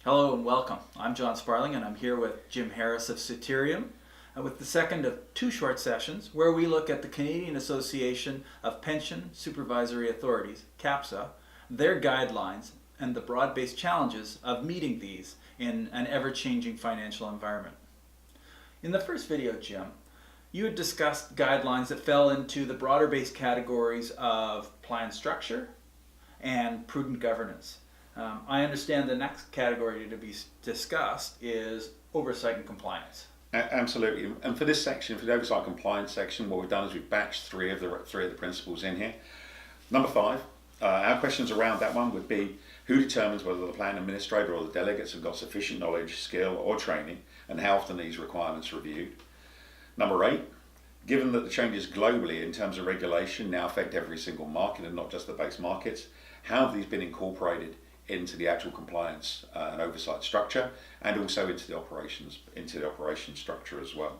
Hello and welcome. I'm John Sparling and I'm here with Jim Harris of Soterium with the second of two short sessions where we look at the Canadian Association of Pension Supervisory Authorities, CAPSA, their guidelines and the broad-based challenges of meeting these in an ever-changing financial environment. In the first video, Jim, you had discussed guidelines that fell into the broader-based categories of plan structure and prudent governance. I understand the next category to be discussed is oversight and compliance. Absolutely, and for this section, for the oversight compliance section, what we've done is we've batched three of the principles in here. Number 5, our questions around that one would be: who determines whether the plan administrator or the delegates have got sufficient knowledge, skill, or training, and how often these requirements are reviewed? Number 8, given that the changes globally in terms of regulation now affect every single market and not just the base markets, how have these been incorporated into the actual compliance and oversight structure, and also into the operations structure as well?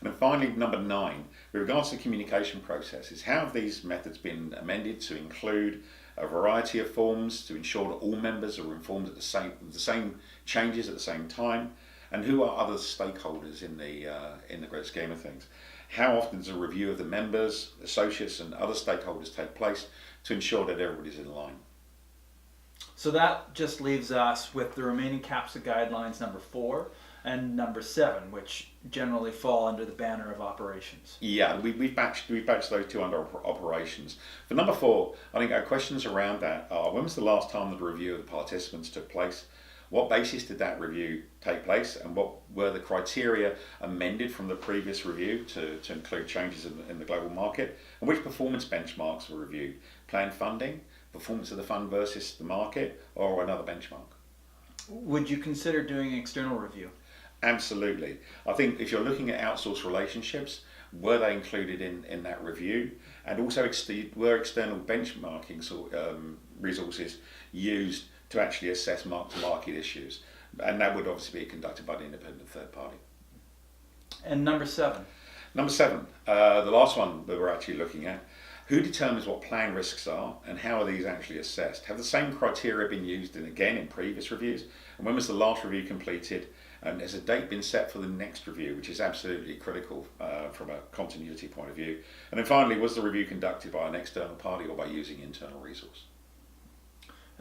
And then finally, number 9, with regards to the communication processes, how have these methods been amended to include a variety of forms to ensure that all members are informed of the same changes at the same time, and who are other stakeholders in the great scheme of things? How often does a review of the members, associates, and other stakeholders take place to ensure that everybody's in line? So that just leaves us with the remaining CAPSA guidelines number 4 and number 7, which generally fall under the banner of operations. Yeah, we've batched those two under operations. For number 4, I think our questions around that are: when was the last time that the review of the participants took place? What basis did that review take place, and what were the criteria amended from the previous review to include changes in the global market? And which performance benchmarks were reviewed? Planned funding, performance of the fund versus the market, or another benchmark? Would you consider doing an external review? Absolutely. I think if you're looking at outsourced relationships, were they included in that review? And also were external benchmarking resources used to actually assess mark-to-market issues? And that would obviously be conducted by the independent third party. And number 7? Number 7, the last one that we're actually looking at: who determines what plan risks are, and how are these actually assessed? Have the same criteria been used in previous reviews? And when was the last review completed? And has a date been set for the next review, which is absolutely critical from a continuity point of view? And then finally, was the review conducted by an external party or by using internal resource?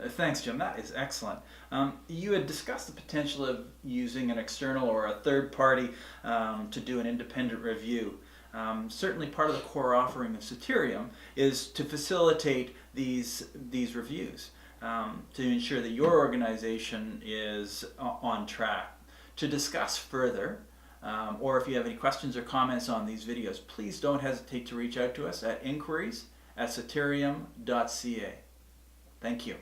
Thanks, Jim. That is excellent. You had discussed the potential of using an external or a third party to do an independent review. Certainly part of the core offering of Soterium is to facilitate these reviews, to ensure that your organization is on track. To discuss further, or if you have any questions or comments on these videos, please don't hesitate to reach out to us at inquiries@soterium.ca. Thank you.